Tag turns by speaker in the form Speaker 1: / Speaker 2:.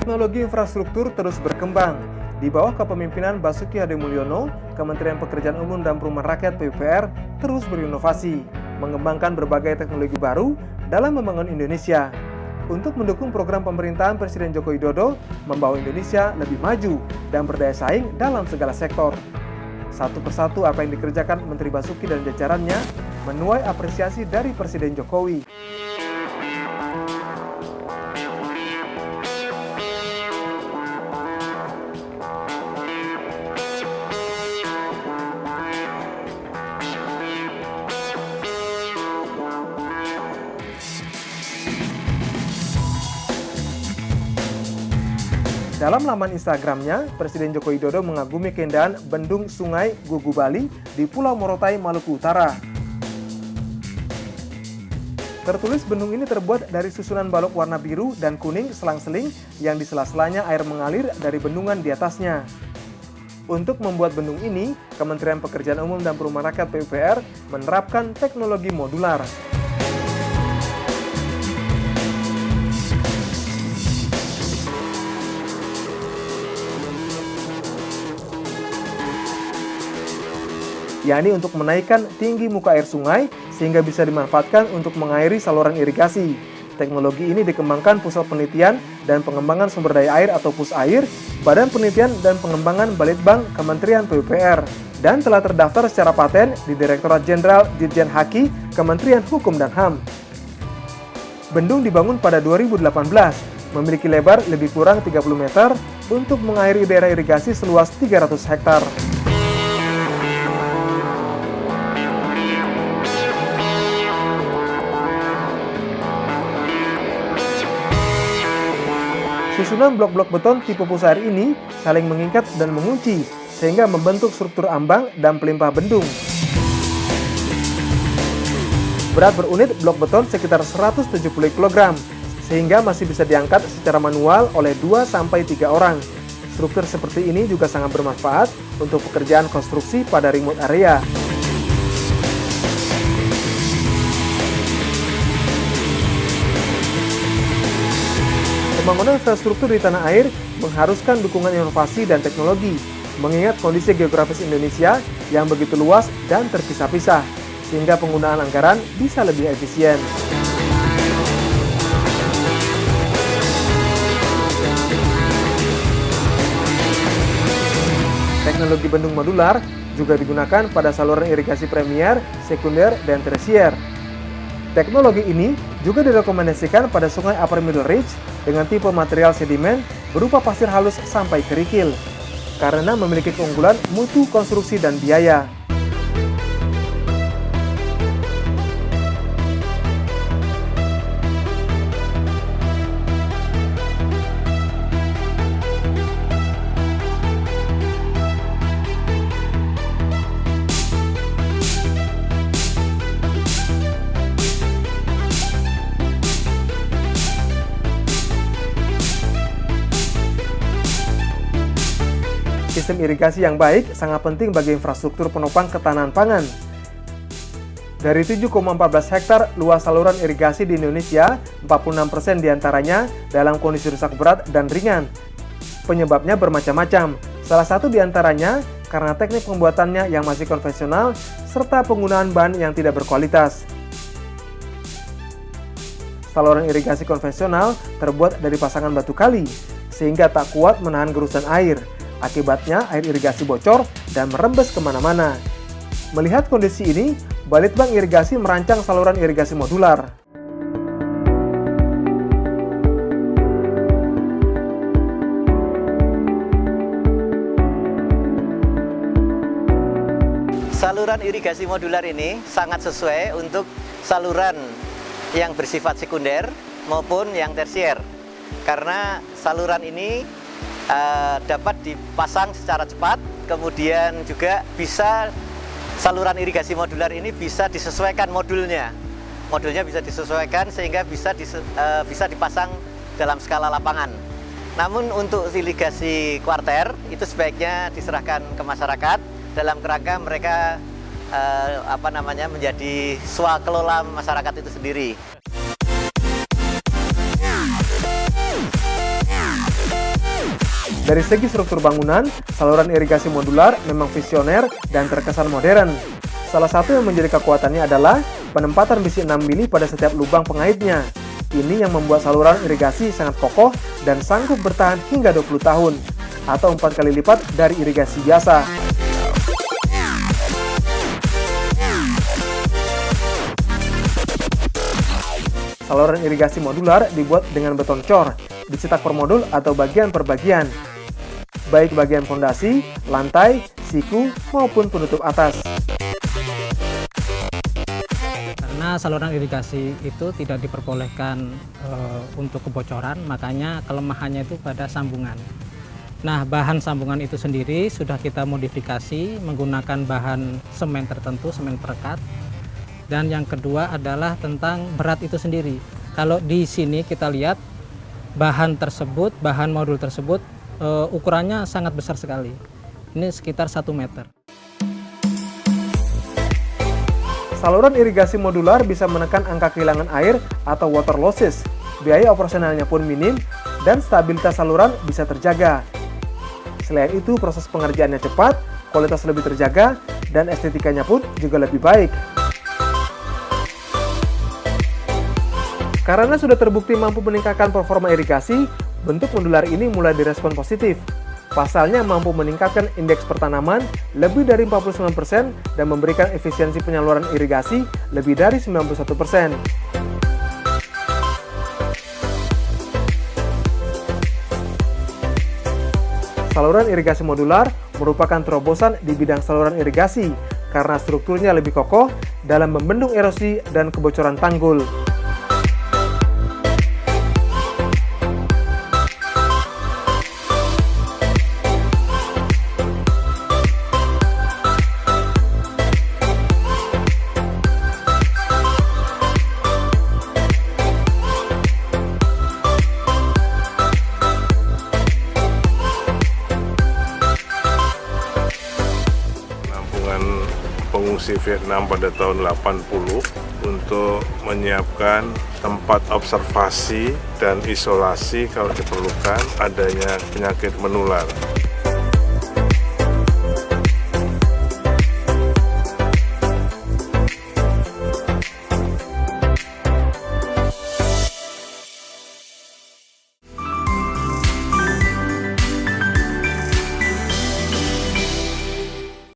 Speaker 1: Teknologi infrastruktur terus berkembang. Di bawah kepemimpinan Basuki Hadimulyono, Kementerian Pekerjaan Umum dan Perumahan Rakyat (PUPR) terus berinovasi, mengembangkan berbagai teknologi baru dalam membangun Indonesia. Untuk mendukung program pemerintahan Presiden Joko Widodo membawa Indonesia lebih maju dan berdaya saing dalam segala sektor. Satu persatu apa yang dikerjakan Menteri Basuki dan jajarannya menuai apresiasi dari Presiden Jokowi. Dalam laman Instagramnya, Presiden Joko Widodo mengagumi keindahan bendung Sungai Gugu Bali di Pulau Morotai, Maluku Utara. Tertulis bendung ini terbuat dari susunan balok warna biru dan kuning selang-seling yang di sela-selanya air mengalir dari bendungan di atasnya. Untuk membuat bendung ini, Kementerian Pekerjaan Umum dan Perumahan Rakyat (PUPR) menerapkan teknologi modular. Yakni untuk menaikkan tinggi muka air sungai sehingga bisa dimanfaatkan untuk mengairi saluran irigasi. Teknologi ini dikembangkan Pusat Penelitian dan Pengembangan Sumber Daya Air atau PUSAIR, Badan Penelitian dan Pengembangan Balitbang Kementerian PUPR, dan telah terdaftar secara paten di Direktorat Jenderal Dirjen Haki Kementerian Hukum dan HAM. Bendung dibangun pada 2018, memiliki lebar lebih kurang 30 meter untuk mengairi daerah irigasi seluas 300 hektar. Susunan blok-blok beton tipe PUSAIR ini saling mengikat dan mengunci sehingga membentuk struktur ambang dan pelimpah bendung. Berat berunit blok beton sekitar 170 kg sehingga masih bisa diangkat secara manual oleh 2-3 orang. Struktur seperti ini juga sangat bermanfaat untuk pekerjaan konstruksi pada remote area. Pembangunan infrastruktur di tanah air mengharuskan dukungan inovasi dan teknologi, mengingat kondisi geografis Indonesia yang begitu luas dan terpisah-pisah, sehingga penggunaan anggaran bisa lebih efisien. Teknologi bendung modular juga digunakan pada saluran irigasi premier, sekunder, dan tersier. Teknologi ini juga direkomendasikan pada sungai Upper Middle Ridge dengan tipe material sedimen berupa pasir halus sampai kerikil, karena memiliki keunggulan mutu konstruksi dan biaya. Sistem irigasi yang baik sangat penting bagi infrastruktur penopang ketahanan pangan. Dari 7,14 hektar luas saluran irigasi di Indonesia, 46% diantaranya dalam kondisi rusak berat dan ringan. Penyebabnya bermacam-macam, salah satu diantaranya karena teknik pembuatannya yang masih konvensional, serta penggunaan bahan yang tidak berkualitas. Saluran irigasi konvensional terbuat dari pasangan batu kali, sehingga tak kuat menahan gerusan air. Akibatnya air irigasi bocor dan merembes kemana-mana. Melihat kondisi ini, Balitbang Irigasi merancang saluran irigasi modular.
Speaker 2: Saluran irigasi modular ini sangat sesuai untuk saluran yang bersifat sekunder maupun yang tersier. Karena saluran ini dapat dipasang secara cepat, kemudian juga bisa saluran irigasi modular ini bisa disesuaikan modulnya. Modulnya bisa disesuaikan sehingga bisa dipasang dalam skala lapangan. Namun untuk irigasi kuarter itu sebaiknya diserahkan ke masyarakat dalam kerangka mereka menjadi swakelola masyarakat itu sendiri.
Speaker 1: Dari segi struktur bangunan, saluran irigasi modular memang visioner dan terkesan modern. Salah satu yang menjadi kekuatannya adalah penempatan besi 6 mili pada setiap lubang pengaitnya. Ini yang membuat saluran irigasi sangat kokoh dan sanggup bertahan hingga 20 tahun, atau 4 kali lipat dari irigasi biasa. Saluran irigasi modular dibuat dengan beton cor, dicetak per modul atau bagian per bagian, baik bagian fondasi, lantai, siku, maupun penutup atas.
Speaker 3: Karena saluran irigasi itu tidak diperbolehkan untuk kebocoran, makanya kelemahannya itu pada sambungan. Nah, bahan sambungan itu sendiri sudah kita modifikasi menggunakan bahan semen tertentu, semen perekat. Dan yang kedua adalah tentang berat itu sendiri. Kalau di sini kita lihat bahan tersebut, bahan modul tersebut ukurannya sangat besar sekali. Ini sekitar 1 meter.
Speaker 1: Saluran irigasi modular bisa menekan angka kehilangan air atau water losses. Biaya operasionalnya pun minim dan stabilitas saluran bisa terjaga. Selain itu, proses pengerjaannya cepat, kualitas lebih terjaga, dan estetikanya pun juga lebih baik. Karena sudah terbukti mampu meningkatkan performa irigasi, bentuk modular ini mulai direspon positif. Pasalnya mampu meningkatkan indeks pertanaman lebih dari 49% dan memberikan efisiensi penyaluran irigasi lebih dari 91%. Saluran irigasi modular merupakan terobosan di bidang saluran irigasi karena strukturnya lebih kokoh dalam membendung erosi dan kebocoran tanggul.
Speaker 4: Pengungsi Vietnam pada tahun 80 untuk menyiapkan tempat observasi dan isolasi kalau diperlukan adanya penyakit menular.